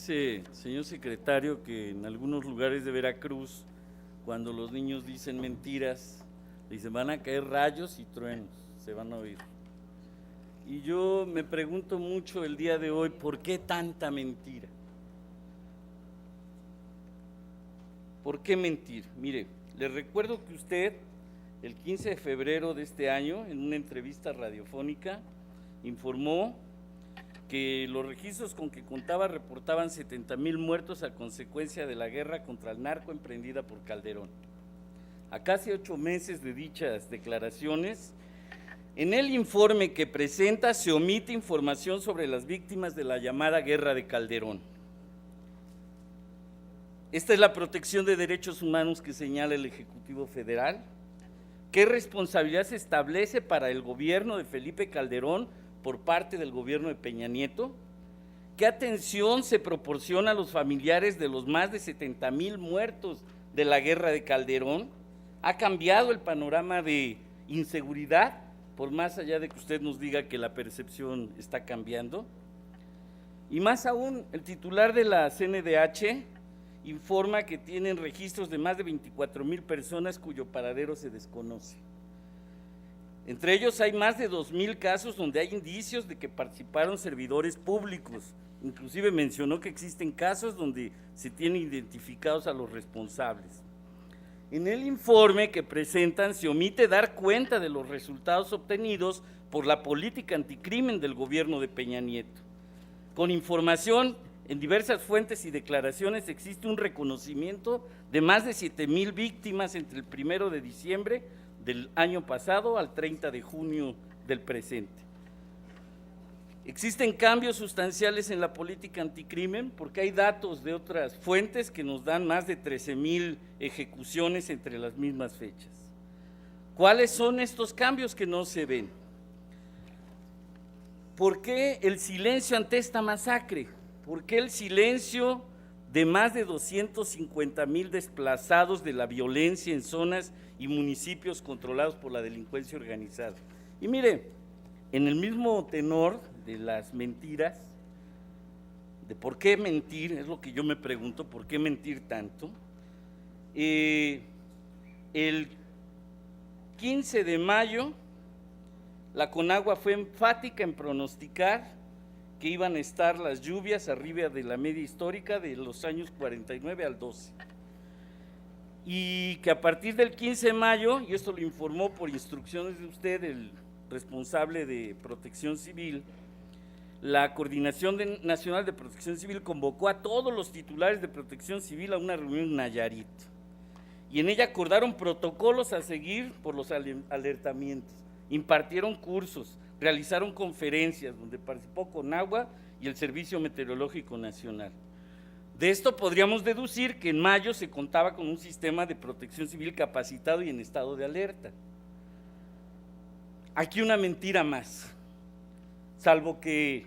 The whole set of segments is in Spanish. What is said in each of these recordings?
Dice, señor secretario, que en algunos lugares de Veracruz, cuando los niños dicen mentiras, dicen van a caer rayos y truenos, se van a oír. Y yo me pregunto mucho el día de hoy, ¿por qué tanta mentira? ¿Por qué mentir? Mire, les recuerdo que usted, el 15 de febrero de este año, en una entrevista radiofónica, informó que los registros con que contaba reportaban 70,000 muertos a consecuencia de la guerra contra el narco emprendida por Calderón. A casi 8 meses de dichas declaraciones, en el informe que presenta se omite información sobre las víctimas de la llamada guerra de Calderón. Esta es la protección de derechos humanos que señala el Ejecutivo Federal. ¿Qué responsabilidad se establece para el gobierno de Felipe Calderón por parte del gobierno de Peña Nieto? ¿Qué atención se proporciona a los familiares de los más de 70,000 muertos de la guerra de Calderón? ¿Ha cambiado el panorama de inseguridad, por más allá de que usted nos diga que la percepción está cambiando? Y más aún, el titular de la CNDH informa que tienen registros de más de 24,000 personas cuyo paradero se desconoce. Entre ellos hay más de 2,000 casos donde hay indicios de que participaron servidores públicos. Inclusive mencionó que existen casos donde se tienen identificados a los responsables. En el informe que presentan se omite dar cuenta de los resultados obtenidos por la política anticrimen del gobierno de Peña Nieto. Con información en diversas fuentes y declaraciones existe un reconocimiento de más de 7,000 víctimas entre el 1 de diciembre del año pasado al 30 de junio del presente. Existen cambios sustanciales en la política anticrimen porque hay datos de otras fuentes que nos dan más de 13,000 ejecuciones entre las mismas fechas. ¿Cuáles son estos cambios que no se ven? ¿Por qué el silencio ante esta masacre? ¿Por qué el silencio de más de 250,000 desplazados de la violencia en zonas y municipios controlados por la delincuencia organizada? Y mire, en el mismo tenor de las mentiras, de por qué mentir, es lo que yo me pregunto, ¿por qué mentir tanto? El 15 de mayo, la Conagua fue enfática en pronosticar que iban a estar las lluvias arriba de la media histórica de los años 49 al 12. Y que a partir del 15 de mayo, y esto lo informó por instrucciones de usted, el responsable de Protección Civil, la Coordinación Nacional de Protección Civil convocó a todos los titulares de Protección Civil a una reunión en Nayarit. Y en ella acordaron protocolos a seguir por los alertamientos, impartieron cursos, realizaron conferencias donde participó Conagua y el Servicio Meteorológico Nacional. De esto podríamos deducir que en mayo se contaba con un sistema de protección civil capacitado y en estado de alerta. Aquí una mentira más, salvo que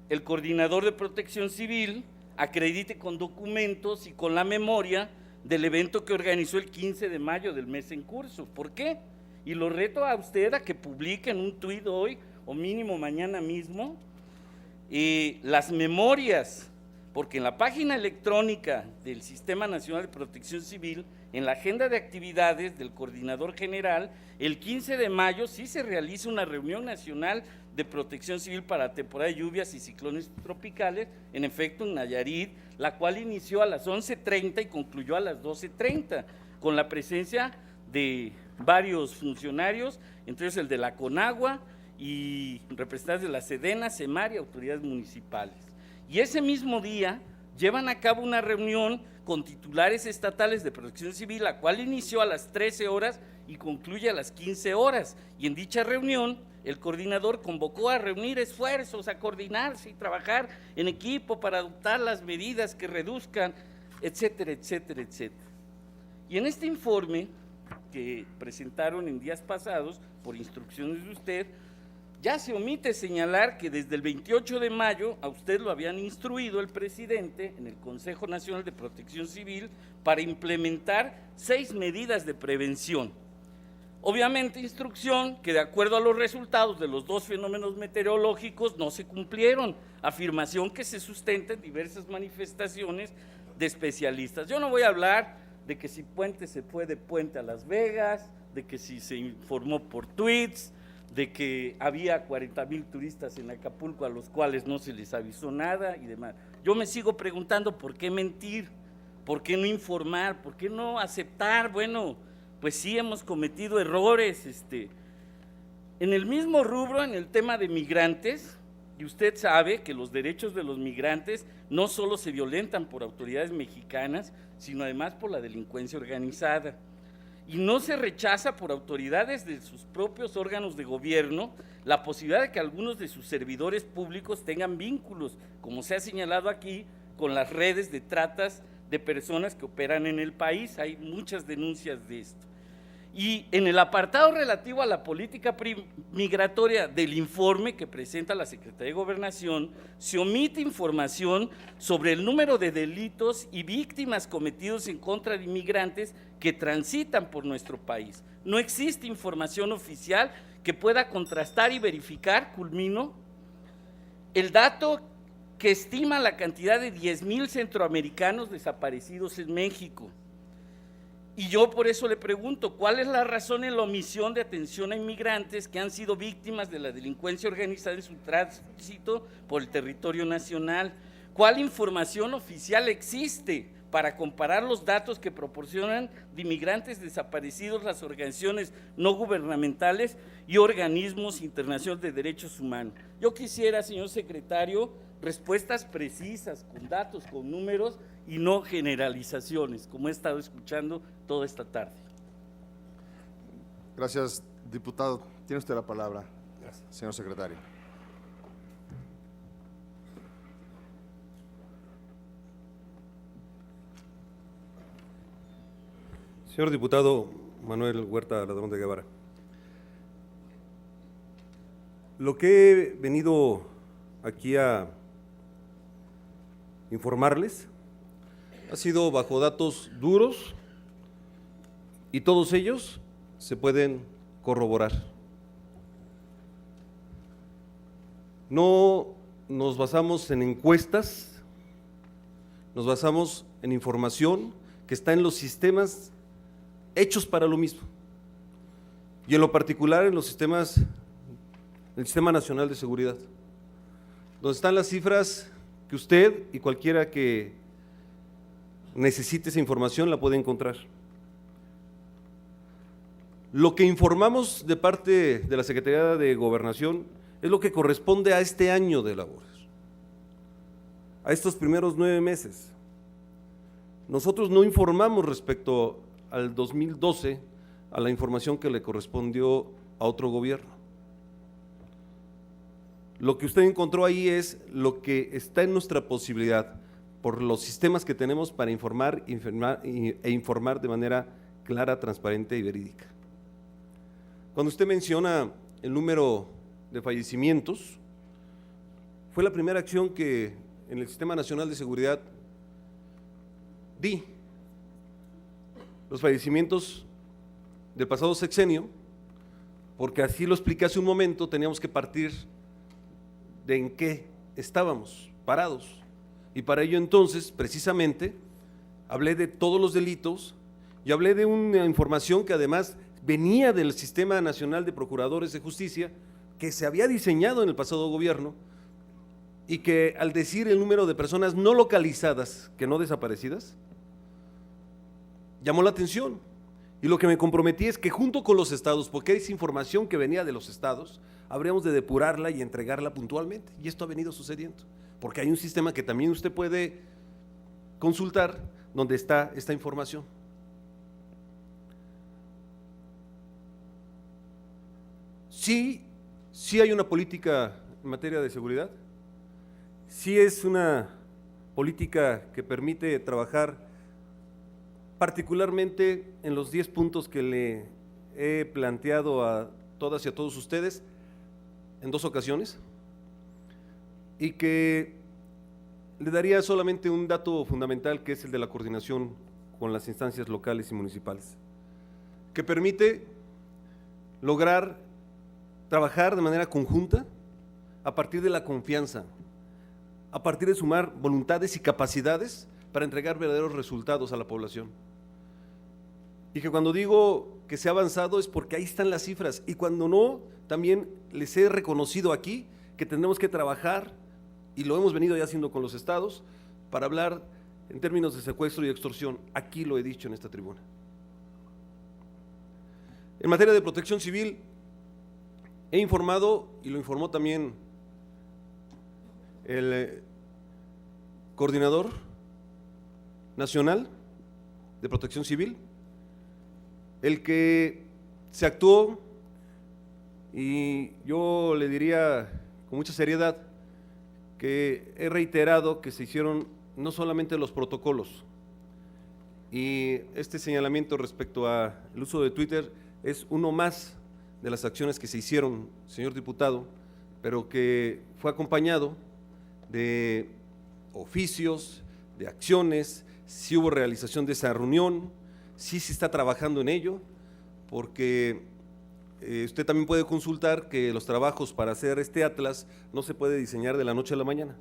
el coordinador de protección civil acredite con documentos y con la memoria del evento que organizó el 15 de mayo del mes en curso. ¿Por qué? Y lo reto a usted a que publique en un tuit hoy o mínimo mañana mismo las memorias, porque en la página electrónica del Sistema Nacional de Protección Civil, en la agenda de actividades del coordinador general, el 15 de mayo sí se realiza una reunión nacional de protección civil para temporada de lluvias y ciclones tropicales, en efecto en Nayarit, la cual inició a las 11:30 y concluyó a las 12:30, con la presencia de varios funcionarios, entre ellos el de la Conagua y representantes de la Sedena, Semar y autoridades municipales. Y ese mismo día llevan a cabo una reunión con titulares estatales de protección civil, la cual inició a las 13 horas y concluye a las 15 horas. Y en dicha reunión, el coordinador convocó a reunir esfuerzos, a coordinarse y trabajar en equipo para adoptar las medidas que reduzcan, etcétera, etcétera, etcétera. Y en este informe que presentaron en días pasados, por instrucciones de usted, ya se omite señalar que desde el 28 de mayo a usted lo habían instruido el presidente en el Consejo Nacional de Protección Civil para implementar 6 medidas de prevención. Obviamente instrucción que de acuerdo a los resultados de los dos fenómenos meteorológicos no se cumplieron, afirmación que se sustenta en diversas manifestaciones de especialistas. Yo no voy a hablar de que si Puente se fue de Puente a Las Vegas, de que si se informó por tweets, de que había 40,000 turistas en Acapulco a los cuales no se les avisó nada y demás. Yo me sigo preguntando por qué mentir, por qué no informar, por qué no aceptar, bueno, pues sí hemos cometido errores. En el mismo rubro, en el tema de migrantes, y usted sabe que los derechos de los migrantes no solo se violentan por autoridades mexicanas, sino además por la delincuencia organizada. Y no se rechaza por autoridades de sus propios órganos de gobierno la posibilidad de que algunos de sus servidores públicos tengan vínculos, como se ha señalado aquí, con las redes de tratas de personas que operan en el país. Hay muchas denuncias de esto. Y en el apartado relativo a la política migratoria del informe que presenta la Secretaría de Gobernación, se omite información sobre el número de delitos y víctimas cometidos en contra de inmigrantes que transitan por nuestro país. No existe información oficial que pueda contrastar y verificar, culmino, el dato que estima la cantidad de 10,000 centroamericanos desaparecidos en México. Y yo por eso le pregunto, ¿cuál es la razón en la omisión de atención a inmigrantes que han sido víctimas de la delincuencia organizada en su tránsito por el territorio nacional? ¿Cuál información oficial existe para comparar los datos que proporcionan de inmigrantes desaparecidos las organizaciones no gubernamentales y organismos internacionales de derechos humanos? Yo quisiera, señor secretario, respuestas precisas, con datos, con números y no generalizaciones, como he estado escuchando toda esta tarde. Gracias, diputado. Tiene usted la palabra, señor secretario. Señor diputado Manuel Huerta Ladrón de Guevara, lo que he venido aquí a informarles ha sido bajo datos duros y todos ellos se pueden corroborar. No nos basamos en encuestas, nos basamos en información que está en los sistemas hechos para lo mismo, y en lo particular en los sistemas, el Sistema Nacional de Seguridad, donde están las cifras que usted y cualquiera que necesite esa información la puede encontrar. Lo que informamos de parte de la Secretaría de Gobernación es lo que corresponde a este año de labores, a estos primeros 9 meses. Nosotros no informamos respecto al 2012 a la información que le correspondió a otro gobierno. Lo que usted encontró ahí es lo que está en nuestra posibilidad por los sistemas que tenemos para informar e informar de manera clara, transparente y verídica. Cuando usted menciona el número de fallecimientos, fue la primera acción que en el Sistema Nacional de Seguridad di. Los fallecimientos del pasado sexenio, porque así lo expliqué hace un momento, teníamos que partir de en qué estábamos parados, y para ello entonces precisamente hablé de todos los delitos y hablé de una información que además venía del Sistema Nacional de Procuradores de Justicia, que se había diseñado en el pasado gobierno, y que al decir el número de personas no localizadas, que no desaparecidas, llamó la atención. Y lo que me comprometí es que junto con los estados, porque es información que venía de los estados, habríamos de depurarla y entregarla puntualmente, y esto ha venido sucediendo, porque hay un sistema que también usted puede consultar donde está esta información. Sí hay una política en materia de seguridad, sí es una política que permite trabajar particularmente en los 10 puntos que le he planteado a todas y a todos ustedes en 2 ocasiones, y que le daría solamente un dato fundamental, que es el de la coordinación con las instancias locales y municipales, que permite lograr trabajar de manera conjunta a partir de la confianza, a partir de sumar voluntades y capacidades para entregar verdaderos resultados a la población. Y que cuando digo que se ha avanzado es porque ahí están las cifras, y cuando no, también les he reconocido aquí que tendremos que trabajar, y lo hemos venido ya haciendo con los estados, para hablar en términos de secuestro y extorsión. Aquí lo he dicho en esta tribuna. En materia de protección civil, he informado, y lo informó también el coordinador nacional de protección civil, el que se actuó, y yo le diría con mucha seriedad que he reiterado que se hicieron no solamente los protocolos, y este señalamiento respecto al uso de Twitter es uno más de las acciones que se hicieron, señor diputado, pero que fue acompañado de oficios, de acciones. Sí hubo realización de esa reunión, sí se está trabajando en ello, porque usted también puede consultar que los trabajos para hacer este atlas no se puede diseñar de la noche a la mañana,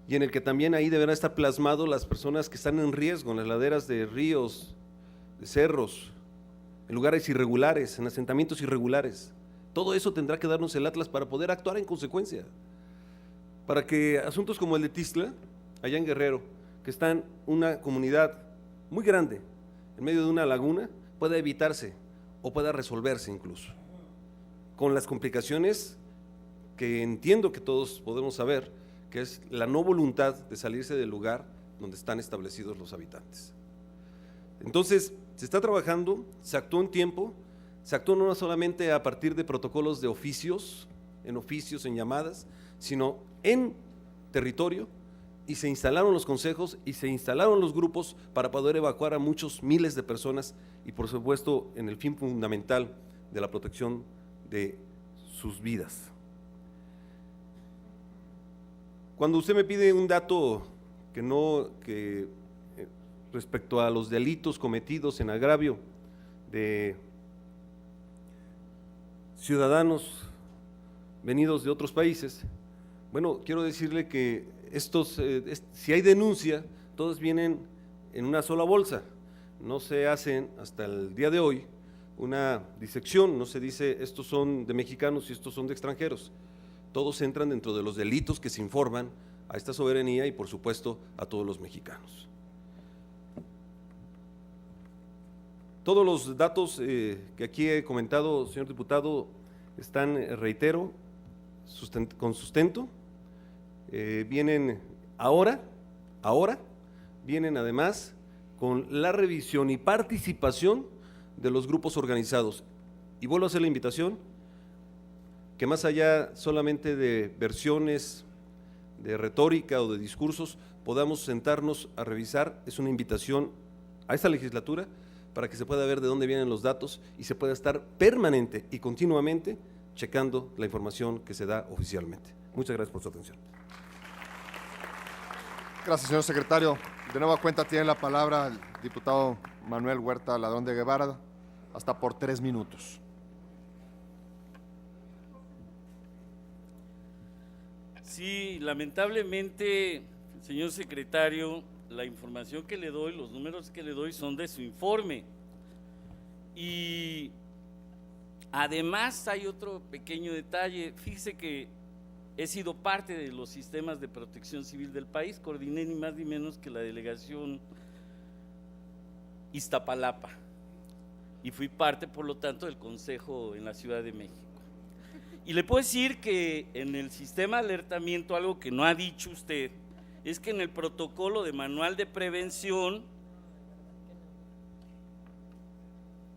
y en el que también ahí deberán estar plasmados las personas que están en riesgo en las laderas de ríos, de cerros, en lugares irregulares, en asentamientos irregulares. Todo eso tendrá que darnos el atlas para poder actuar en consecuencia, para que asuntos como el de Tixla, allá en Guerrero, que están una comunidad muy grande en medio de una laguna, pueda evitarse o pueda resolverse incluso, con las complicaciones que entiendo que todos podemos saber, que es la no voluntad de salirse del lugar donde están establecidos los habitantes. Entonces, se está trabajando, se actuó en tiempo, se actuó no solamente a partir de protocolos de oficios, en llamadas, sino en territorio, y se instalaron los consejos y se instalaron los grupos para poder evacuar a muchos miles de personas, y por supuesto en el fin fundamental de la protección de sus vidas. Cuando usted me pide un dato que respecto a los delitos cometidos en agravio de ciudadanos venidos de otros países, bueno, quiero decirle que si hay denuncia, todos vienen en una sola bolsa. No se hacen hasta el día de hoy una disección, no se dice estos son de mexicanos y estos son de extranjeros. Todos entran dentro de los delitos que se informan a esta soberanía y por supuesto a todos los mexicanos. Todos los datos que aquí he comentado, señor diputado, están, reitero, con sustento. Vienen ahora vienen además con la revisión y participación de los grupos organizados. Y vuelvo a hacer la invitación, que más allá solamente de versiones, de retórica o de discursos, podamos sentarnos a revisar. Es una invitación a esta legislatura para que se pueda ver de dónde vienen los datos y se pueda estar permanente y continuamente checando la información que se da oficialmente. Muchas gracias por su atención. Gracias, señor secretario. De nueva cuenta tiene la palabra el diputado Manuel Huerta Ladrón de Guevara, hasta por 3 minutos. Sí, lamentablemente, señor secretario, la información que le doy, los números que le doy son de su informe. Y además hay otro pequeño detalle. Fíjese que he sido parte de los sistemas de protección civil del país, coordiné ni más ni menos que la delegación Iztapalapa y fui parte, por lo tanto, del Consejo en la Ciudad de México. Y le puedo decir que en el sistema de alertamiento, algo que no ha dicho usted, es que en el protocolo de manual de prevención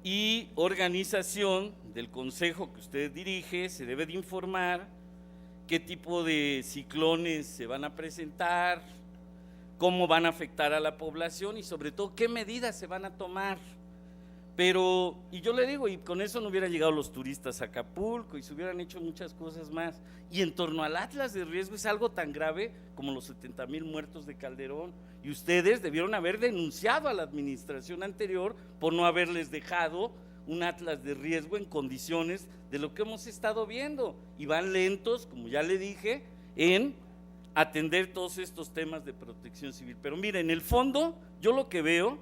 y organización del consejo que usted dirige, se debe de informar qué tipo de ciclones se van a presentar, cómo van a afectar a la población y sobre todo qué medidas se van a tomar. Pero, y yo le digo, y con eso no hubieran llegado los turistas a Acapulco y se hubieran hecho muchas cosas más. Y en torno al Atlas de riesgo es algo tan grave como los 70,000 muertos de Calderón, y ustedes debieron haber denunciado a la administración anterior por no haberles dejado un atlas de riesgo en condiciones de lo que hemos estado viendo, y van lentos, como ya le dije, en atender todos estos temas de protección civil. Pero mire, en el fondo yo lo que veo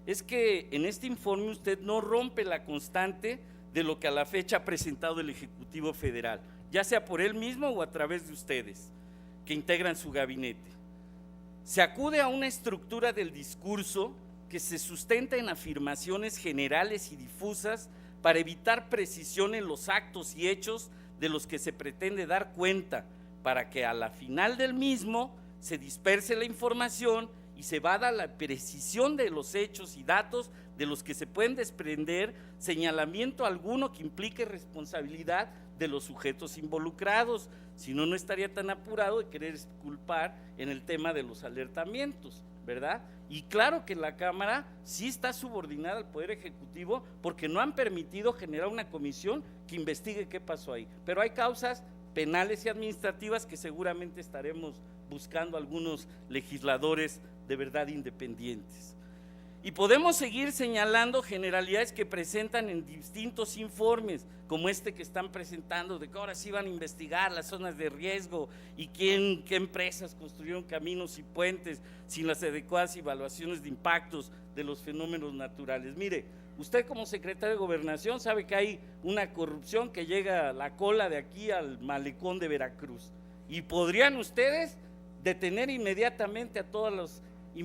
es que en este informe usted no rompe la constante de lo que a la fecha ha presentado el Ejecutivo Federal, ya sea por él mismo o a través de ustedes que integran su gabinete. Se acude a una estructura del discurso que se sustenta en afirmaciones generales y difusas para evitar precisión en los actos y hechos de los que se pretende dar cuenta, para que a la final del mismo se disperse la información y se vada la precisión de los hechos y datos de los que se pueden desprender señalamiento alguno que implique responsabilidad de los sujetos involucrados, si no, no estaría tan apurado de querer culpar en el tema de los alertamientos, ¿verdad? Y claro que la Cámara sí está subordinada al Poder Ejecutivo porque no han permitido generar una comisión que investigue qué pasó ahí, pero hay causas penales y administrativas que seguramente estaremos buscando algunos legisladores de verdad independientes. Y podemos seguir señalando generalidades que presentan en distintos informes, como este que están presentando, de que ahora sí van a investigar las zonas de riesgo y qué empresas construyeron caminos y puentes sin las adecuadas evaluaciones de impactos de los fenómenos naturales. Mire, usted como secretario de Gobernación sabe que hay una corrupción que llega a la cola de aquí al malecón de Veracruz, y podrían ustedes detener inmediatamente a todos los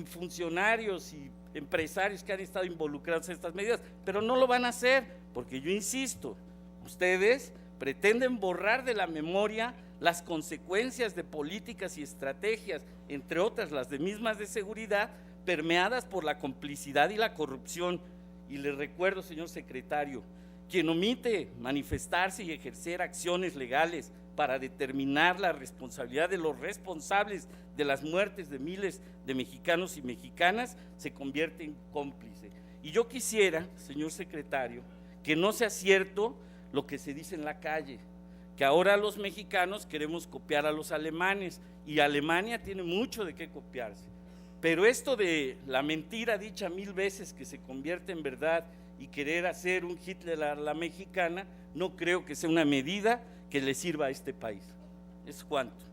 funcionarios y empresarios que han estado involucrados en estas medidas, pero no lo van a hacer, porque yo insisto, ustedes pretenden borrar de la memoria las consecuencias de políticas y estrategias, entre otras las de mismas de seguridad, permeadas por la complicidad y la corrupción. Y les recuerdo, señor secretario, quien omite manifestarse y ejercer acciones legales para determinar la responsabilidad de los responsables de las muertes de miles de mexicanos y mexicanas, se convierte en cómplice. Y yo quisiera, señor secretario, que no sea cierto lo que se dice en la calle, que ahora los mexicanos queremos copiar a los alemanes, y Alemania tiene mucho de qué copiarse. Pero esto de la mentira dicha 1000 veces que se convierte en verdad y querer hacer un Hitler a la mexicana, no creo que sea una medida que le sirva a este país. Es cuanto.